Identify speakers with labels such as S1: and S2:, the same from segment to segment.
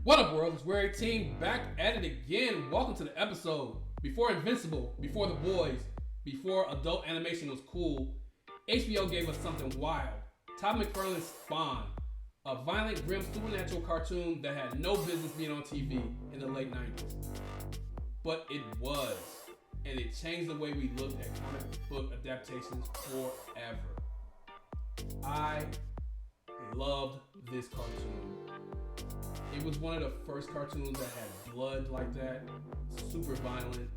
S1: What up, world? It's We're 18 back at it again. Welcome to the episode. Before Invincible, before The Boys, before adult animation was cool, HBO gave us something wild. Todd McFarlane's Spawn, a violent, grim, supernatural cartoon that had no business being on TV in the late 90s. But it was, and it changed the way we looked at comic book adaptations forever. I loved this cartoon. It was one of the first cartoons that had blood like that, super violent.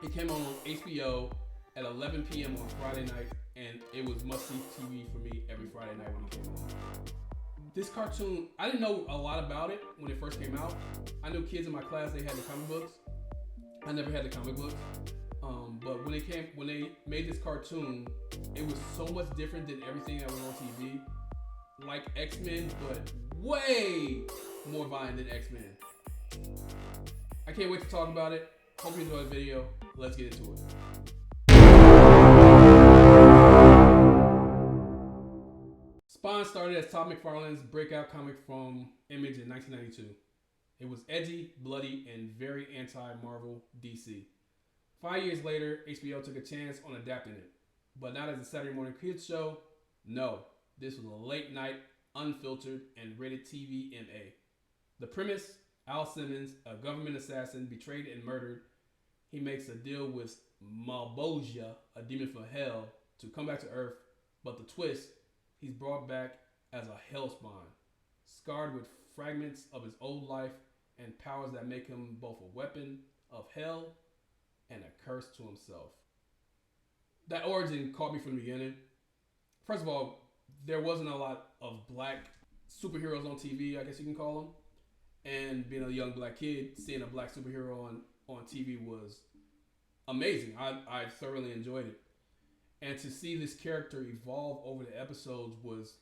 S1: It came on HBO at 11 p.m. on Friday night, and it was must-see TV for me every Friday night when it came on. This cartoon, I didn't know a lot about it when it first came out. I knew kids in my class, they had the comic books. I never had the comic books. But when they made this cartoon, it was so much different than everything that was on TV. Like X-Men, but way more violent than X-Men. I can't wait to talk about it. Hope you enjoy the video. Let's get into it. Spawn started as Todd McFarlane's breakout comic from Image in 1992. It was edgy, bloody, and very anti-Marvel DC. 5 years later, HBO took a chance on adapting it. But not as a Saturday morning kids show. No, this was a late night, unfiltered, and rated TV MA. The premise, Al Simmons, a government assassin betrayed and murdered. He makes a deal with Malbosia, a demon from hell, to come back to Earth. But the twist, he's brought back as a hellspawn, scarred with fragments of his old life and powers that make him both a weapon of hell and a curse to himself. That origin caught me from the beginning. First of all, there wasn't a lot of black superheroes on TV, I guess you can call them. And being a young black kid, seeing a black superhero on TV was amazing. I thoroughly enjoyed it. And to see this character evolve over the episodes was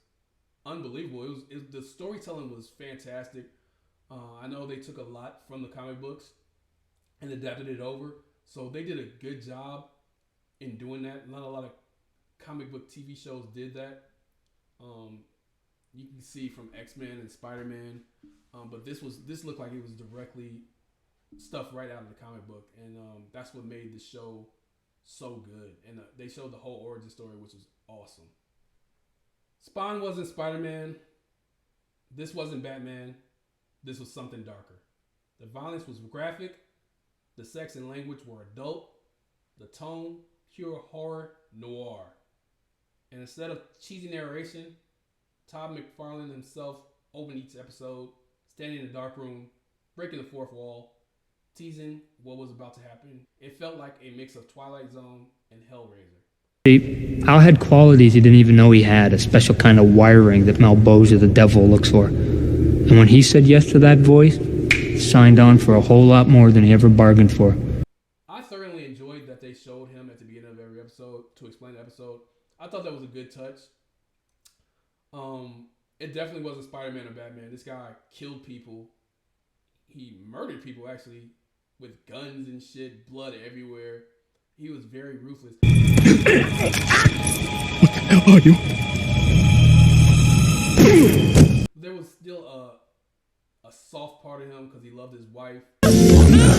S1: unbelievable. The storytelling was fantastic. I know they took a lot from the comic books and adapted it over. So they did a good job in doing that. Not a lot of comic book TV shows did that. You can see from X-Men and Spider-Man, but this looked like it was directly stuff right out of the comic book, and that's what made the show so good. And they showed the whole origin story, which was awesome. Spawn wasn't Spider-Man. This wasn't Batman. This was something darker. The violence was graphic. The sex and language were adult. The tone, pure horror noir. And instead of cheesy narration, Todd McFarlane himself opened each episode, standing in a dark room, breaking the fourth wall, teasing what was about to happen. It felt like a mix of Twilight Zone and Hellraiser.
S2: Al had qualities he didn't even know he had, a special kind of wiring that Malbosia the devil looks for. And when he said yes to that voice, signed on for a whole lot more than he ever bargained for.
S1: I thoroughly enjoyed that they showed him at the beginning of every episode to explain the episode. I thought that was a good touch. It definitely wasn't Spider-Man or Batman. This guy killed people. He murdered people, actually, with guns and shit, blood everywhere. He was very ruthless.
S2: What the hell are you?
S1: There was still a soft part of him because he loved his wife.
S3: Wanda,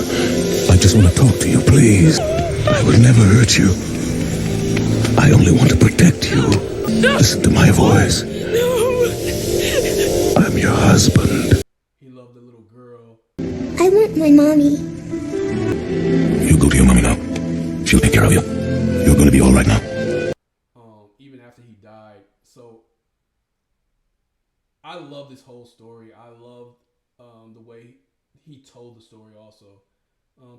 S3: I just want to talk to you, please. I will never hurt you. I only want to protect you. Listen to my voice. I'm your husband.
S1: He loved the little girl.
S4: I want my mommy.
S3: You go to your mommy now. She'll take care of you. You're going to be all right now.
S1: Even after he died. So I love this whole story. I loved the way he told the story also.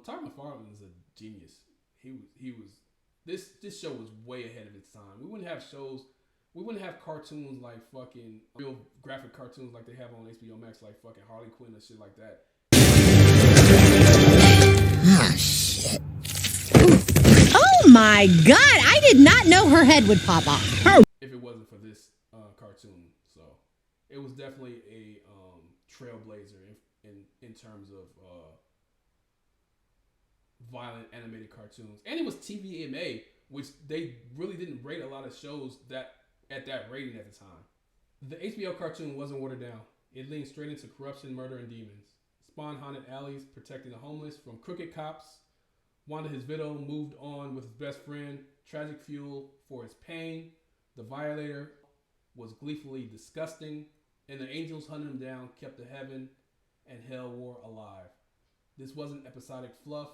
S1: Todd McFarlane is a genius. He was this show was way ahead of its time. We wouldn't have cartoons like fucking real graphic cartoons like they have on HBO Max, like fucking Harley Quinn and shit like that.
S4: Ah, shit. Oh my god, I did not know her head would pop off.
S1: If it wasn't for this cartoon. So it was definitely a trailblazer in terms of violent animated cartoons. And it was TVMA, which they really didn't rate a lot of shows that at that rating at the time. The HBO cartoon wasn't watered down. It leaned straight into corruption, murder, and demons. Spawn haunted alleys, protecting the homeless from crooked cops. Wanda, his widow, moved on with his best friend. Tragic fuel for his pain. The Violator was gleefully disgusting. And the angels hunting him down kept the heaven and hell war alive. This wasn't episodic fluff.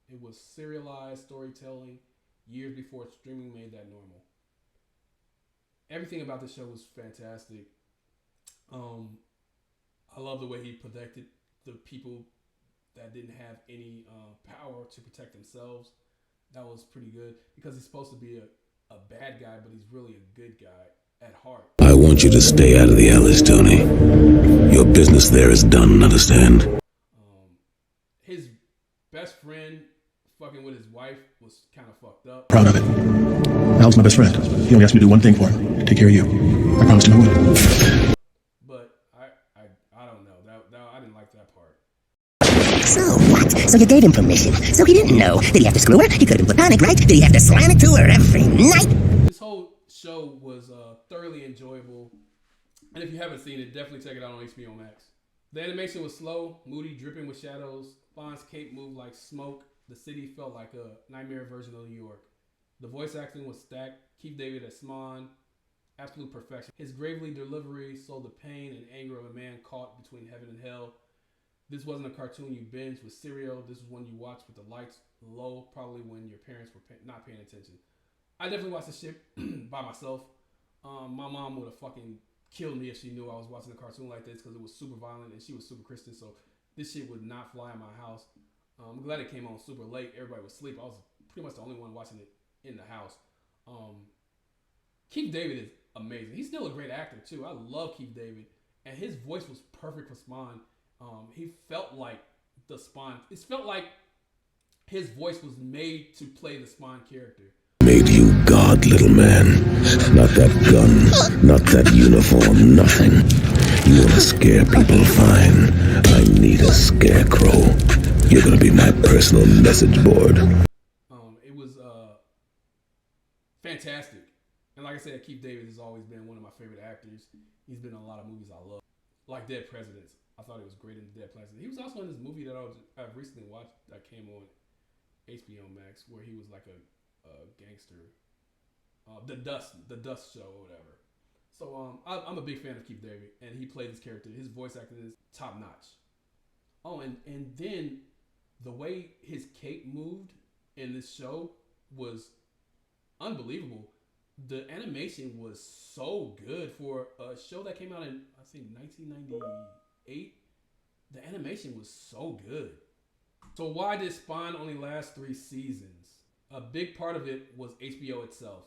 S1: It was serialized storytelling years before streaming made that normal. Everything about the show was fantastic. I love the way he protected the people that didn't have any power to protect themselves. That was pretty good because he's supposed to be a bad guy, but he's really a good guy at heart.
S3: I want you to stay out of the alleys, Tony. Your business there is done, understand?
S1: His best friend fucking with his wife was kind of fucked up.
S5: Proud of it. Al's my best friend. He only asked me to do one thing for him. Take care of you. I promised him I would.
S1: But I don't know. That I didn't like that part.
S6: So what? So you gave him permission. So he didn't know. Did he have to screw her? He could have been platonic, right? Did he have to slam it to her every night?
S1: This whole show was thoroughly enjoyable. And if you haven't seen it, definitely check it out on HBO Max. The animation was slow, moody, dripping with shadows. Bond's cape moved like smoke. The city felt like a nightmare version of New York. The voice acting was stacked. Keith David as Swan, absolute perfection. His gravely delivery sold the pain and anger of a man caught between heaven and hell. This wasn't a cartoon you binge with cereal. This was one you watched with the lights low, probably when your parents were not paying attention. I definitely watched this shit by myself. My mom would have fucking killed me if she knew I was watching a cartoon like this because it was super violent and she was super Christian, so this shit would not fly in my house. I'm glad it came on super late. Everybody was asleep. I was pretty much the only one watching it in the house. Keith David is amazing. He's still a great actor too. I love Keith David, and his voice was perfect for Spawn. He felt like the Spawn. It felt like his voice was made to play the Spawn character.
S3: Made you God, little man. Not that gun, not that uniform, nothing. You want to scare people? Fine. I need a scarecrow. You're gonna be my personal message board.
S1: It was fantastic. And like I said, Keith David has always been one of my favorite actors. He's been in a lot of movies I love. Like Dead Presidents. I thought he was great in Dead Presidents. He was also in this movie that I've recently watched that came on HBO Max where he was like a gangster. The Dust Show or whatever. So I'm a big fan of Keith David, and he played this character. His voice acting is top notch. Oh, and then the way his cape moved in this show was unbelievable. The animation was so good for a show that came out in, I think, 1998. The animation was so good. So why did Spawn only last 3 seasons? A big part of it was HBO itself.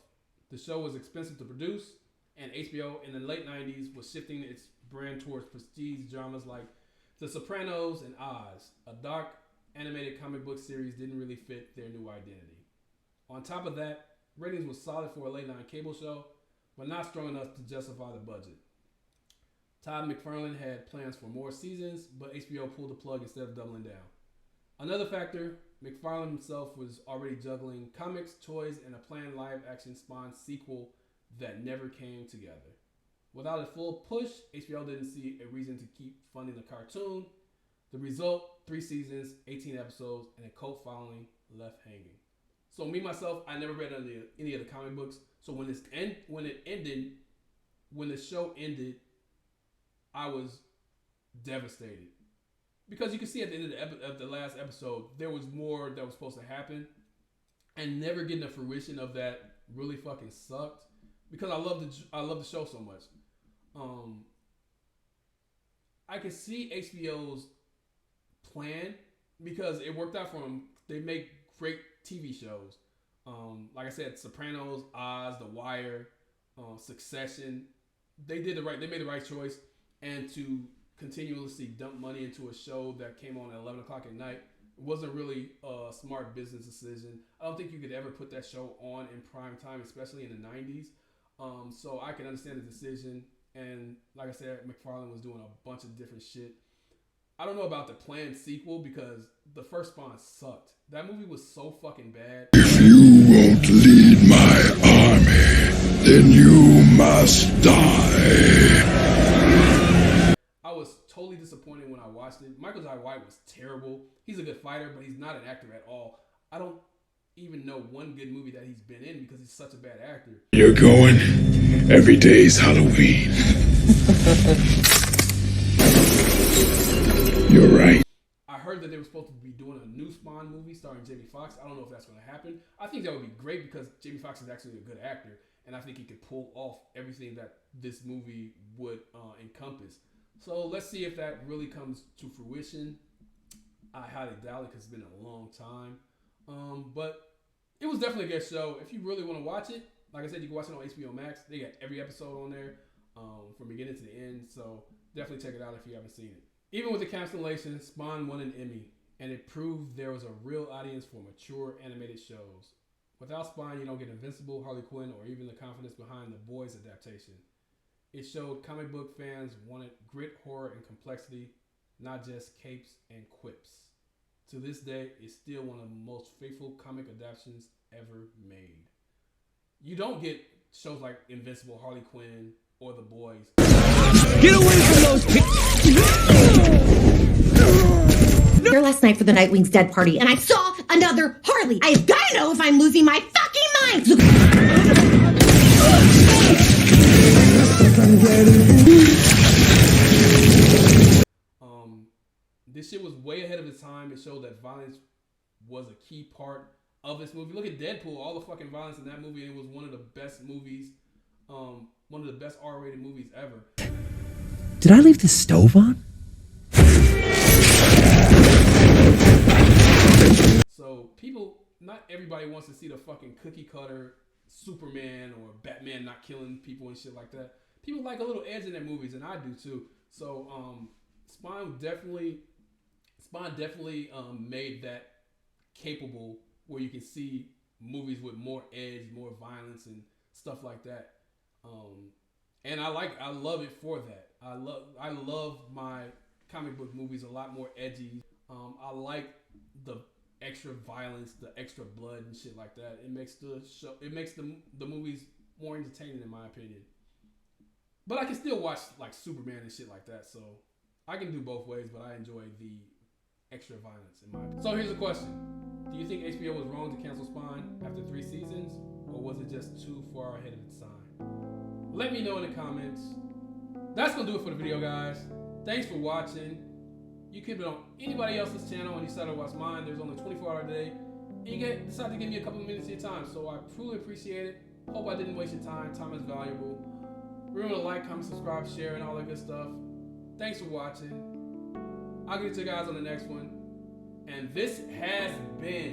S1: The show was expensive to produce, and HBO in the late 90s was shifting its brand towards prestige dramas like The Sopranos and Oz. A dark animated comic book series didn't really fit their new identity. On top of that, ratings was solid for a late night cable show, but not strong enough to justify the budget. Todd McFarlane had plans for more seasons, but HBO pulled the plug instead of doubling down. Another factor, McFarlane himself was already juggling comics, toys, and a planned live-action Spawn sequel that never came together. Without a full push, HBO didn't see a reason to keep funding the cartoon. The result, 3 seasons, 18 episodes, and a cult following left hanging. So me, myself, I never read any of the comic books. So when the show ended, I was devastated. Because you can see at the end of the last episode, there was more that was supposed to happen. And never getting the fruition of that really fucking sucked. Because I love the show so much. I can see HBO's plan because it worked out for them. They make great TV shows. Like I said, Sopranos, Oz, The Wire, Succession. They made the right choice. And to continuously dump money into a show that came on at 11 o'clock at night wasn't really a smart business decision. I don't think you could ever put that show on in prime time, especially in the 90s. So I can understand the decision. And like I said, McFarlane was doing a bunch of different shit. I don't know about the planned sequel because the first Spawn sucked. That movie was so fucking bad.
S3: If you won't lead my army, then you must die.
S1: I totally disappointed when I watched it. Michael Jai White was terrible. He's a good fighter, but he's not an actor at all. I don't even know one good movie that he's been in because he's such a bad actor.
S3: You're going. Every day's Halloween. You're right.
S1: I heard that they were supposed to be doing a new Spawn movie starring Jamie Foxx. I don't know if that's going to happen. I think that would be great because Jamie Foxx is actually a good actor, and I think he could pull off everything that this movie would encompass. So let's see if that really comes to fruition. I highly doubt it because it's been a long time. But it was definitely a good show. If you really want to watch it, like I said, you can watch it on HBO Max. They got every episode on there from beginning to the end. So definitely check it out if you haven't seen it. Even with the cancellation, Spawn won an Emmy, and it proved there was a real audience for mature animated shows. Without Spawn, you don't get Invincible, Harley Quinn, or even the confidence behind the Boys adaptation. It showed comic book fans wanted grit, horror, and complexity, not just capes and quips. To this day, it's still one of the most faithful comic adaptations ever made. You don't get shows like Invincible, Harley Quinn, or The Boys.
S7: Get away from those
S4: Here last night for the Nightwing's dead party, and I saw another Harley. I've got to know if I'm losing my fucking mind.
S1: This shit was way ahead of its time. It showed that violence was a key part of this movie. Look at Deadpool, all the fucking violence in that movie. It was one of the best movies, one of the best R-rated movies ever.
S7: Did I leave the stove on?
S1: So people, not everybody wants to see the fucking cookie cutter Superman or Batman not killing people and shit like that. People like a little edge in their movies, and I do too. So Spawn definitely made that capable where you can see movies with more edge, more violence, and stuff like that. And I love it for that. I love my comic book movies a lot more edgy. I like the extra violence, the extra blood and shit like that. It makes the movies more entertaining in my opinion. But I can still watch like Superman and shit like that. So I can do both ways, but I enjoy the extra violence in my opinion. So here's a question. Do you think HBO was wrong to cancel Spawn after 3 seasons? Or was it just too far ahead of its time? Let me know in the comments. That's going to do it for the video, guys. Thanks for watching. You can be on anybody else's channel and you decide to watch mine. There's only 24 hours a day. And you decide to give me a couple minutes of your time. So I truly appreciate it. Hope I didn't waste your time. Time is valuable. Remember to like, comment, subscribe, share, and all that good stuff. Thanks for watching. I'll get to you guys on the next one. And this has been